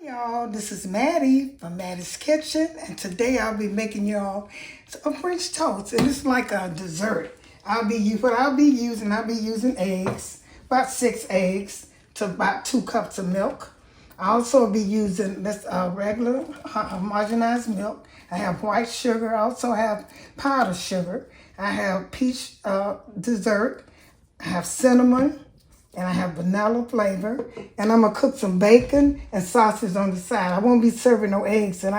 Y'all, this is Mattie from Mattie's Kitchen, and today I'll be making y'all a French toast, and it's like a dessert. I'll be using eggs, about 6 eggs to about 2 cups of milk. I'll also be using this regular homogenized milk. I have white sugar. I also have powdered sugar. I have peach dessert. I have cinnamon. And I have vanilla flavor. And I'm going to cook some bacon and sausage on the side. I won't be serving no eggs. And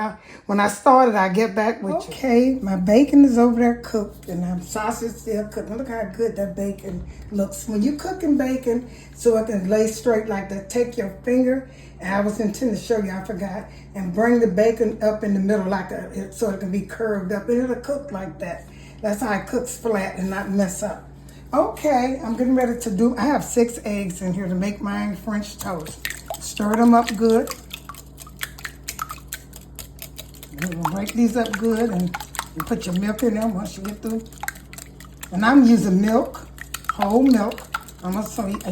when I started, I'll get back with you. Okay, my bacon is over there cooked. And my sausage still cooked. Look how good that bacon looks. When you're cooking bacon, so it can lay straight like that, take your finger, and I was intending to show you, I forgot, and bring the bacon up in the middle so it can be curved up. And it'll cook like that. That's how it cooks flat and not mess up. Okay, I'm getting ready to do, I have 6 eggs in here to make my French toast. Stir them up good. You're gonna break these up good and you put your milk in there once you get through. And I'm using milk, whole milk. I'm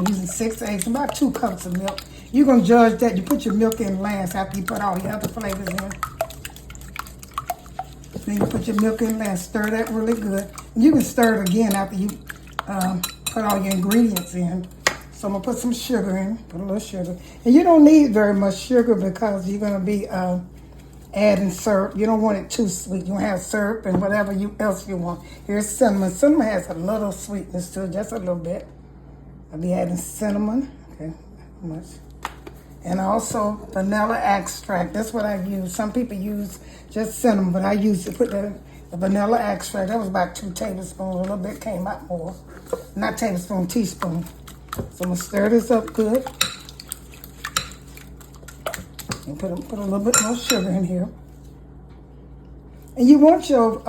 using 6 eggs, about 2 cups of milk. You're gonna judge that. You put your milk in last after you put all your other flavors in. Then you put your milk in last, stir that really good. And you can stir it again after you put all your ingredients in. So I'm gonna put some sugar in, put a little sugar. And you don't need very much sugar because you're gonna be adding syrup. You don't want it too sweet. You want to have syrup and whatever else you want. Here's cinnamon. Cinnamon has a little sweetness to it, just a little bit. I'll be adding cinnamon, okay, not much. And also vanilla extract, that's what I use. Some people use just cinnamon, but I use to put the vanilla extract. That was about 2 tablespoons. A little bit came out more. Not tablespoon, teaspoon. So I'm gonna stir this up good. And put a little bit more sugar in here. And you want your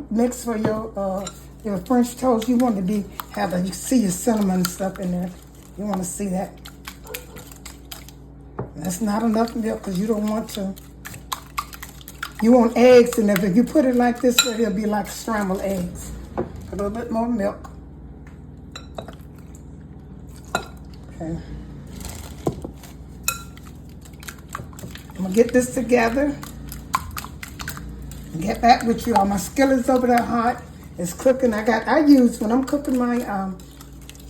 mix for your French toast. You want to you see your cinnamon and stuff in there. You want to see that. That's not enough milk because you don't want to. You want eggs in there. If you put it like this, it'll be like scrambled eggs. A little bit more milk. Okay. I'm gonna get this together and get back with you. All my skillet's over there hot. It's cooking. When I'm cooking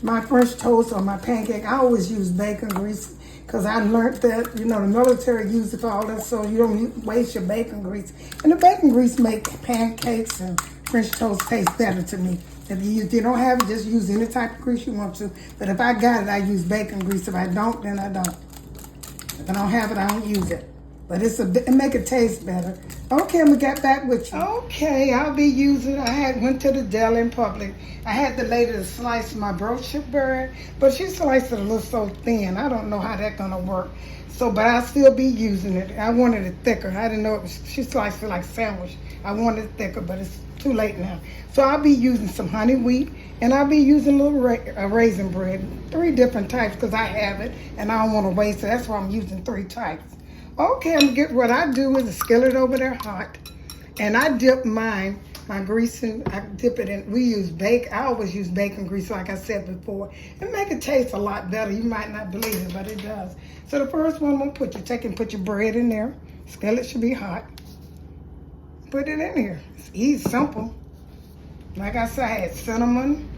my French toast or my pancake, I always use bacon grease. Because I learned that, the military used it for all that, so you don't waste your bacon grease. And the bacon grease make pancakes and French toast taste better to me. If you don't have it, just use any type of grease you want to. But if I got it, I use bacon grease. If I don't, then I don't. If I don't have it, I don't use it. But it make it taste better. Okay, I'm gonna get back with you. Okay, I'll be using, went to the deli in public. I had the lady to slice my brioche bread, but she sliced it a little so thin. I don't know how that's gonna work. But I'll still be using it. I wanted it thicker. I didn't know she sliced it like sandwich. I wanted it thicker, but it's too late now. So I'll be using some honey wheat, and I'll be using a little raisin bread. 3 different types because I have it, and I don't want to waste it. That's why I'm using 3 types. Okay, what I do is a skillet over there hot, and I dip my grease in, I dip it in, I always use bacon grease like I said before. It make it taste a lot better. You might not believe it, but it does. So the first one I'm gonna put your bread in there. Skillet should be hot. Put it in here. It's easy, simple. Like I said, I had cinnamon.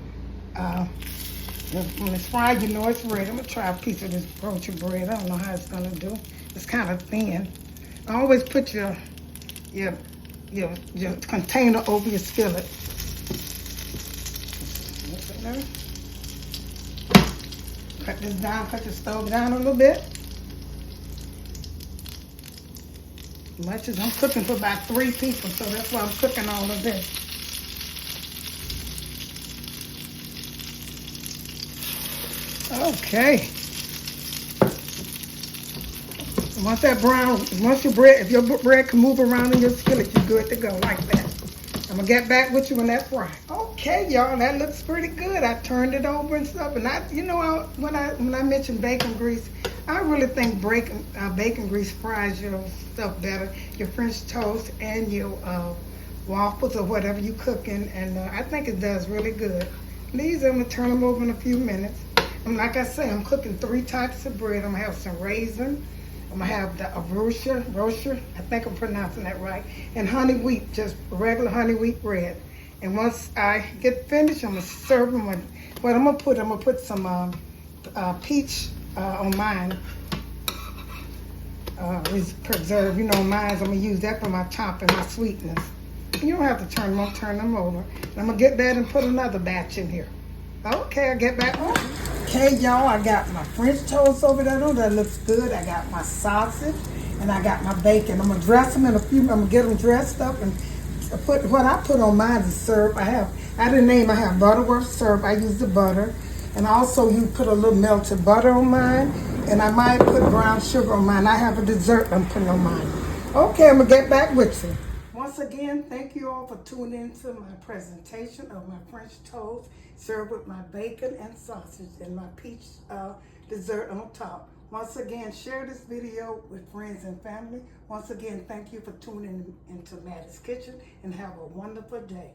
When it's fried, you know it's ready. I'm gonna try a piece of this brioche bread. I don't know how it's gonna do. It's kind of thin. I always put your container over your skillet. Cut this down, cut the stove down a little bit. Much as I'm cooking for about 3 people, so that's why I'm cooking all of this. Okay. If your bread can move around in your skillet, you're good to go like that. I'm gonna get back with you when that fry. Okay, y'all, that looks pretty good. I turned it over and stuff, and when I mentioned bacon grease, I really think bacon grease fries your stuff better, your French toast and your waffles or whatever you cooking, and I think it does really good. These I'm gonna turn them over in a few minutes. And like I say, I'm cooking 3 types of bread. I'm gonna have some raisin. I'm gonna have the brioche, I think I'm pronouncing that right, and honey wheat, just regular honey wheat bread. And once I get finished, I'm gonna serve them with what I'm gonna put some peach on mine. Preserve, you know, mine. I'm gonna use that for my top and my sweetness. You don't have to turn them over. And I'm gonna get that and put another batch in here. Okay, I get back on. Okay, y'all, I got my French toast over there. Oh, that looks good. I got my sausage and I got my bacon. I'm gonna dress them in a few. I'm gonna get them dressed up and put what I put on mine is syrup. I have Butterworth syrup. I use the butter, and also you put a little melted butter on mine, and I might put brown sugar on mine. I have a dessert I'm putting on mine. Okay, I'm gonna get back with you. Once again, thank you all for tuning in to my presentation of my French toast served with my bacon and sausage and my peach dessert on top. Once again, share this video with friends and family. Once again, thank you for tuning into Mattie's Kitchen and have a wonderful day.